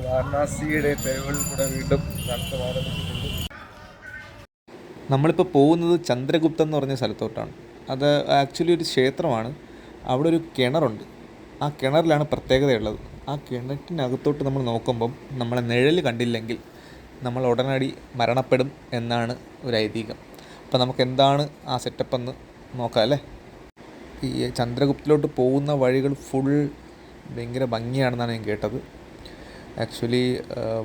വാരണാസിയുടെ തെരുവുകളിൽ കൂടെ വീണ്ടും നടത്തം ആരംഭിച്ചിട്ടുണ്ട്. നമ്മളിപ്പോൾ പോകുന്നത് ചന്ദ്രഗുപ്തം എന്ന് പറഞ്ഞ സ്ഥലത്തോട്ടാണ്. അത് ആക്ച്വലി ഒരു ക്ഷേത്രമാണ്. അവിടെ ഒരു കിണറുണ്ട്. ആ കിണറിലാണ് പ്രത്യേകതയുള്ളത്. ആ കിണറ്റിനകത്തോട്ട് നമ്മൾ നോക്കുമ്പം നമ്മളെ നിഴൽ കണ്ടില്ലെങ്കിൽ നമ്മൾ ഉടനടി മരണപ്പെടും എന്നാണ് ഒരു ഐതിഹ്യം. അപ്പോൾ നമുക്ക് എന്താണ് ആ സെറ്റപ്പ് എന്ന് നോക്കാം അല്ലേ. ഈ ചന്ദ്രഗുപ്തത്തിലോട്ട് പോകുന്ന വഴികൾ ഫുൾ ഭയങ്കര ഭംഗിയാണെന്നാണ് ഞാൻ കേട്ടത്. ആക്ച്വലി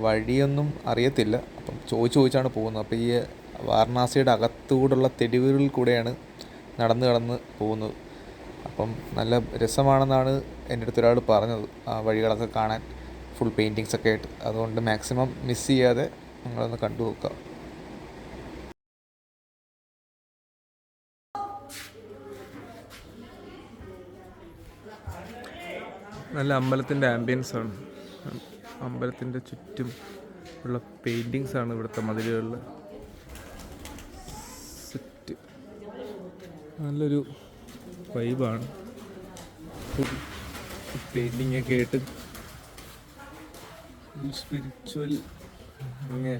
വഴിയൊന്നും അറിയത്തില്ല. അപ്പം ചോദിച്ചാണ് പോകുന്നത്. അപ്പോൾ ഈ വാരണാസിയുടെ അകത്തുകൂടുള്ള തെരുവുകളിൽ കൂടെയാണ് നടന്ന് കടന്ന് പോകുന്നത്. അപ്പം നല്ല രസമാണെന്നാണ് എൻ്റെ അടുത്ത് ഒരാൾ പറഞ്ഞത്, ആ വഴികളൊക്കെ കാണാൻ ഫുൾ പെയിൻറ്റിങ്സ് ഒക്കെ ആയിട്ട്. അതുകൊണ്ട് മാക്സിമം മിസ് ചെയ്യാതെ നിങ്ങളൊന്ന് കണ്ടു നോക്കുക. നല്ല അമ്പലത്തിൻ്റെ ആംബിയൻസ് ആണ്. അമ്പലത്തിൻ്റെ ചുറ്റും ഉള്ള പെയിൻറ്റിങ്സ് ആണ് ഇവിടുത്തെ മതിലുകളിൽ. സെറ്റ് നല്ലൊരു വൈബാണ്. പെയിൻറ്റിങ് ഒക്കെ ആയിട്ട് സ്പിരിച്വൽ അങ്ങനെ.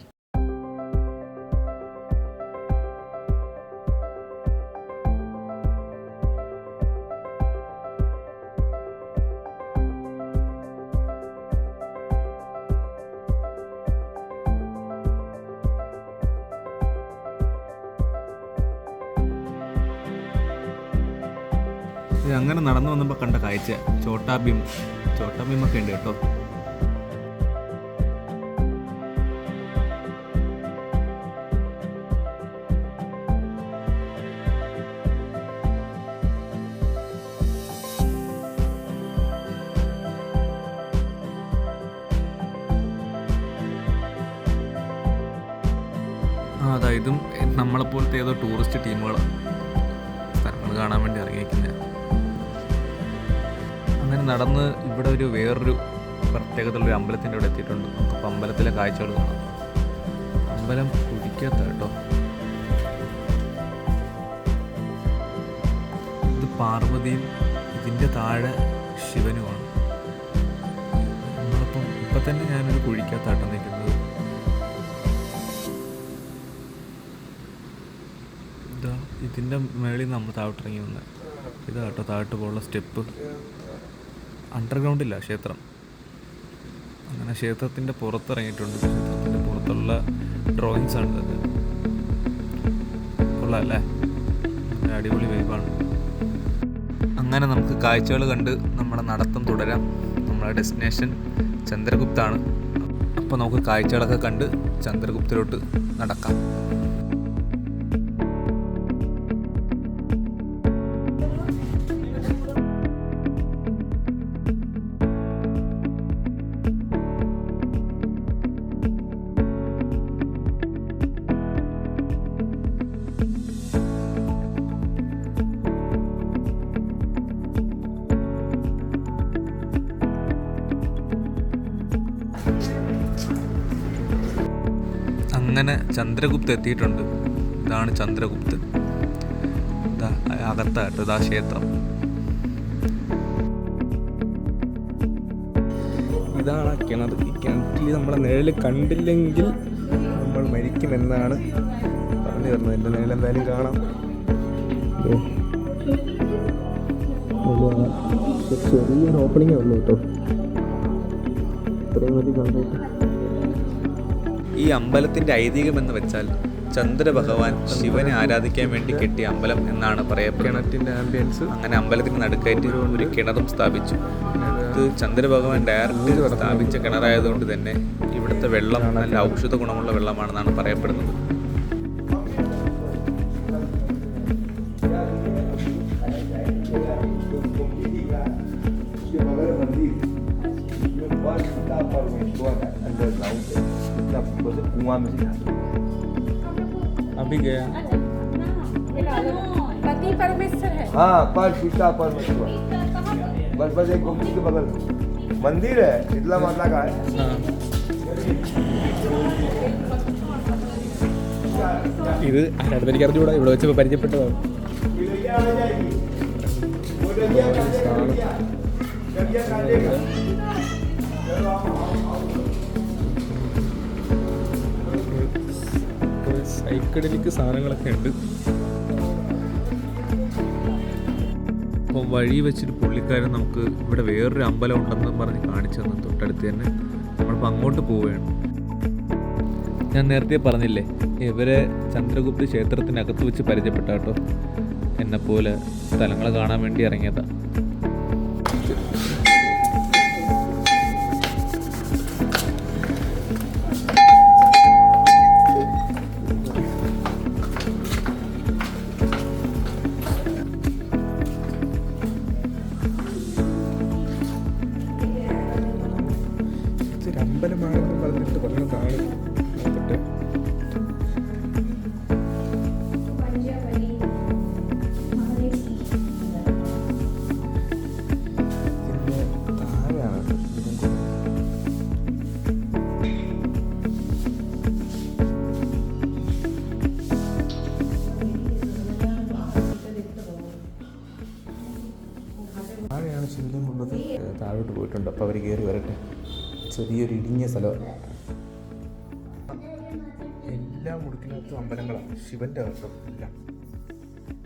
അങ്ങനെ നടന്നു വന്നപ്പോൾ കണ്ട കാഴ്ച ചോട്ടാ ഭീമൊക്കെ ഉണ്ട് കേട്ടോ. അതായതും നമ്മളെപ്പോലത്തെ ഏതോ ടൂറിസ്റ്റ് ടീമുകളാണ് സ്ഥലങ്ങൾ കാണാൻ വേണ്ടി ഇറങ്ങിയിരിക്കുന്നത്. അങ്ങനെ നടന്ന് ഇവിടെ ഒരു വേറൊരു പ്രത്യേകതയുള്ളൊരു അമ്പലത്തിൻ്റെ ഇവിടെ എത്തിയിട്ടുണ്ട്. നമുക്കപ്പോൾ അമ്പലത്തിലെ കാഴ്ചകൾ കാണാം. അമ്പലം കുടിക്കാത്ത കേട്ടോ. ഇത് പാർവതിയും ഇതിൻ്റെ താഴെ ശിവനുമാണ്. നമ്മളിപ്പം ഇപ്പം തന്നെ ഞാനൊരു കുഴിക്കാത്താട്ടം നിൽക്കുന്നത്. ഇതാ ഇതിൻ്റെ മേളിൽ നിന്ന് നമ്മൾ താഴോട്ടിറങ്ങി വന്നത്. ഇതാ കേട്ടോ താഴോട്ട് പോലുള്ള സ്റ്റെപ്പ്. അണ്ടർഗ്രൗണ്ടില്ല ക്ഷേത്രം. അങ്ങനെ ക്ഷേത്രത്തിൻ്റെ പുറത്തിറങ്ങിയിട്ടുണ്ട്. ക്ഷേത്രത്തിൻ്റെ പുറത്തുള്ള ഡ്രോയിങ്സ് ആണ് ഇത്. കൊള്ളാമല്ലേ, അടിപൊളി വൈബാണ്. അങ്ങനെ നമുക്ക് കാഴ്ചകൾ കണ്ട് നമ്മുടെ നടത്തം തുടരാം. നമ്മുടെ ഡെസ്റ്റിനേഷൻ ചന്ദ്രഗുപ്താണ്. അപ്പോൾ നമുക്ക് കാഴ്ചകളൊക്കെ കണ്ട് ചന്ദ്രഗുപ്തയിലോട്ട് നടക്കാം. അങ്ങനെ ചന്ദ്രഗുപ്ത എത്തിയിട്ടുണ്ട്. ഇതാണ് ചന്ദ്രഗുപ്ത്. ഇതാ അകത്തായിട്ട് ഇതാ ക്ഷേത്രം. ഇതാണ് ആ കിണർ. ഈ കിണറ്റിൽ നമ്മളെ നിഴൽ കണ്ടില്ലെങ്കിൽ നമ്മൾ മരിക്കുമെന്നാണ് പറഞ്ഞു തരുന്നത്. എൻ്റെ നിഴൽ എന്തായാലും കാണാം. ചെറിയൊരു ഓപ്പണിങ്ങേ ഉള്ളൂ കേട്ടോ. ഇത്രയും വലിയ കണ്ടിട്ട്. ഈ അമ്പലത്തിൻ്റെ ഐതിഹ്യം എന്ന് വെച്ചാൽ ചന്ദ്രഭഗവാൻ ശിവനെ ആരാധിക്കാൻ വേണ്ടി കെട്ടിയ അമ്പലം എന്നാണ് പറയപ്പെടുന്നത്. കിണറ്റിൻ്റെ ആംബിയൻസ്. അങ്ങനെ അമ്പലത്തിന് നടുക്കായിട്ട് ഒരു കിണറും സ്ഥാപിച്ചു. ഇത് ചന്ദ്രഭഗവാൻ ഡയറക്റ്റ് സ്ഥാപിച്ച കിണറായതുകൊണ്ട് തന്നെ ഇവിടുത്തെ വെള്ളം നല്ല ഔഷധ ഗുണമുള്ള വെള്ളമാണെന്നാണ് പറയപ്പെടുന്നത്. अभी गया पति परमेश्वर है। हाँ, पर सीता परमेश्वर बस एक गुम्बद के बगल मंदिर है, शीतला माता का है। ഇത് ആരാധനയ്ക്ക് അറിഞ്ഞുകൂടാ, ഇവിടെ വെച്ച് പരിചയപ്പെട്ടതാണ്. സൈക്കഡലിക്ക് സാധനങ്ങളൊക്കെ ഉണ്ട്. അപ്പോൾ വഴി വെച്ചിട്ട് പുള്ളിക്കാരൻ നമുക്ക് ഇവിടെ വേറൊരു അമ്പലം ഉണ്ടെന്ന് പറഞ്ഞ് കാണിച്ചു തന്നു. തൊട്ടടുത്ത് തന്നെ നമ്മളിപ്പോൾ അങ്ങോട്ട് പോവുകയാണ്. ഞാൻ നേരത്തെ പറഞ്ഞില്ലേ, ഇവരെ ചന്ദ്രഗുപ്ത ക്ഷേത്രത്തിനകത്ത് വെച്ച് പരിചയപ്പെട്ട കേട്ടോ. എന്നെപ്പോലെ സ്ഥലങ്ങൾ കാണാൻ വേണ്ടി ഇറങ്ങിയതാണ്. ഇതൊരു അമ്പലമാണെന്ന് പറഞ്ഞിട്ട് പറഞ്ഞതാണ്. നോക്കട്ടെ. ഇതിന്റെ താഴെയാണ് താഴെയാണ് ശിവലിംഗം ഉള്ളത്. താഴോട്ട് പോയിട്ടുണ്ട്. അപ്പോൾ അവർ കയറി വരട്ടെ. ചെറിയൊരു ഇടുങ്ങിയ സ്ഥലമാണ്. എല്ലാ മുടുക്കിനകത്തും അമ്പലങ്ങളാണ്. ശിവൻ്റെ അകത്തും എല്ലാം.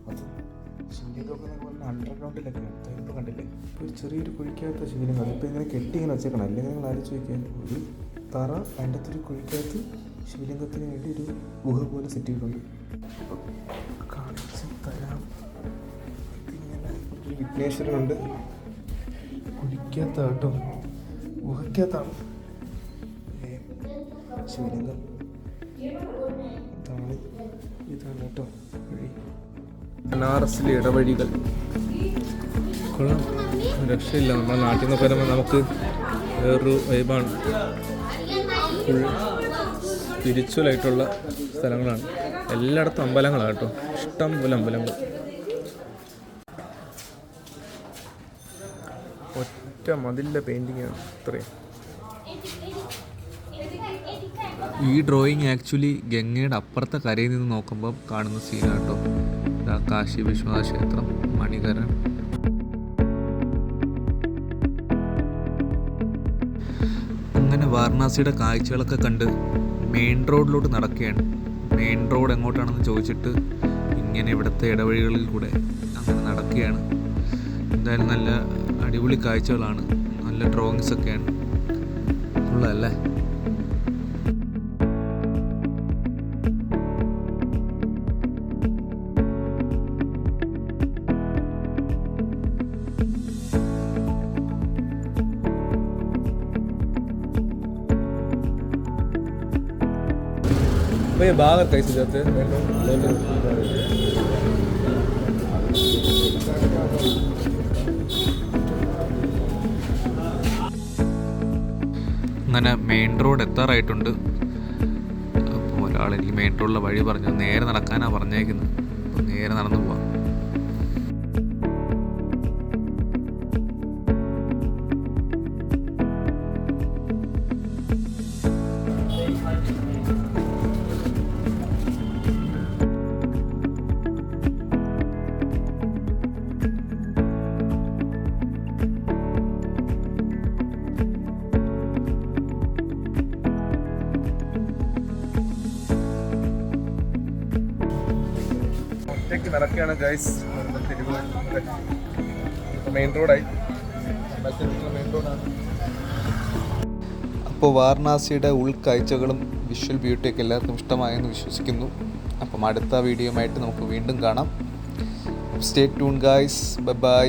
അത് ശിവലിംഗമൊക്കെ എന്നൊക്കെ പറഞ്ഞാൽ അണ്ടർഗ്രൗണ്ടിലൊക്കെയാണ്. ഇപ്പോൾ കണ്ടില്ലേ, ഇപ്പോൾ ഒരു ചെറിയൊരു കുഴിക്കകത്ത് ശിവലിംഗം. അതിപ്പോൾ ഇങ്ങനെ കെട്ടി ഇങ്ങനെ വെച്ചേക്കണം. അല്ലെങ്കിൽ നിങ്ങൾ ആലോചിച്ച് നോക്കിയാൽ ഒരു തറ അതിൻ്റെ അകത്തൊരു കുഴിക്കകത്ത് ശിവലിംഗത്തിന് വേണ്ടി ഒരു ഗുഹ പോലെ സെറ്റ് ചെയ്തിട്ടുണ്ട്. കാണിച്ച് തരാം. ഇതിങ്ങനെ ഒരു വിഘ്നേശ്വരനുണ്ട്. കുഴിക്കകത്താട്ടോ, ഗുഹയ്ക്കകത്താണ് ശിവലിംഗം. ഇതാണ് കേട്ടോ വഴി. ബനാറസിലെ ഇടവഴികൾ കൊള്ളാം, രക്ഷയില്ല. നമ്മുടെ നാട്ടിൽ നിന്ന് പറയുമ്പോൾ നമുക്ക് വേറൊരു വൈബാണ്. ഫുൾ സ്പിരിച്വലായിട്ടുള്ള സ്ഥലങ്ങളാണ്. എല്ലായിടത്തും അമ്പലങ്ങളാണ് കേട്ടോ, ഇഷ്ടം പോലെ അമ്പലങ്ങൾ. ഒറ്റ മതിലിൻ്റെ പെയിൻറ്റിങ്ങാണ് ഇത്രയും. ഈ ഡ്രോയിങ് ആക്ച്വലി ഗംഗയുടെ അപ്പുറത്തെ കരയിൽ നിന്ന് നോക്കുമ്പോൾ കാണുന്ന സീനാണ് കേട്ടോ. ഇതാ കാശി വിശ്വനാഥ ക്ഷേത്രം, മണികരൻ. അങ്ങനെ വാരണാസിയുടെ കാഴ്ചകളൊക്കെ കണ്ട് മെയിൻ റോഡിലോട്ട് നടക്കുകയാണ്. മെയിൻ റോഡ് എങ്ങോട്ടാണെന്ന് ചോദിച്ചിട്ട് ഇങ്ങനെ ഇവിടുത്തെ ഇടവഴികളിൽ കൂടെ അങ്ങനെ നടക്കുകയാണ്. എന്തായാലും നല്ല അടിപൊളി കാഴ്ചകളാണ്. നല്ല ഡ്രോയിങ്സ് ഒക്കെയാണ് ഉള്ളതല്ലേ. भैया बाहर कैसे जाते हैं? അങ്ങനെ മെയിൻ റോഡ് എത്താറായിട്ടുണ്ട്. അപ്പോൾ ഒരാൾ എനിക്ക് മെയിൻ റോഡിലെ വഴി പറഞ്ഞു. നേരെ നടക്കാനാണ് പറഞ്ഞേക്കുന്നത്. അപ്പോൾ നേരെ നടന്നു പോവാം. ഒറ്റയ്ക്ക് നടക്കുകയാണ് ഗൈസ്. മെയിൻ റോഡായി. മെയിൻ റോഡാണ്. അപ്പോൾ വാരണാസിയുടെ ഉൾക്കാഴ്ചകളും വിഷ്വൽ ബ്യൂട്ടിയൊക്കെ എല്ലാവർക്കും ഇഷ്ടമായെന്ന് വിശ്വസിക്കുന്നു. അപ്പം അടുത്ത വീഡിയോയുമായിട്ട് നമുക്ക് വീണ്ടും കാണാം. Stay tune guys. Bye bye.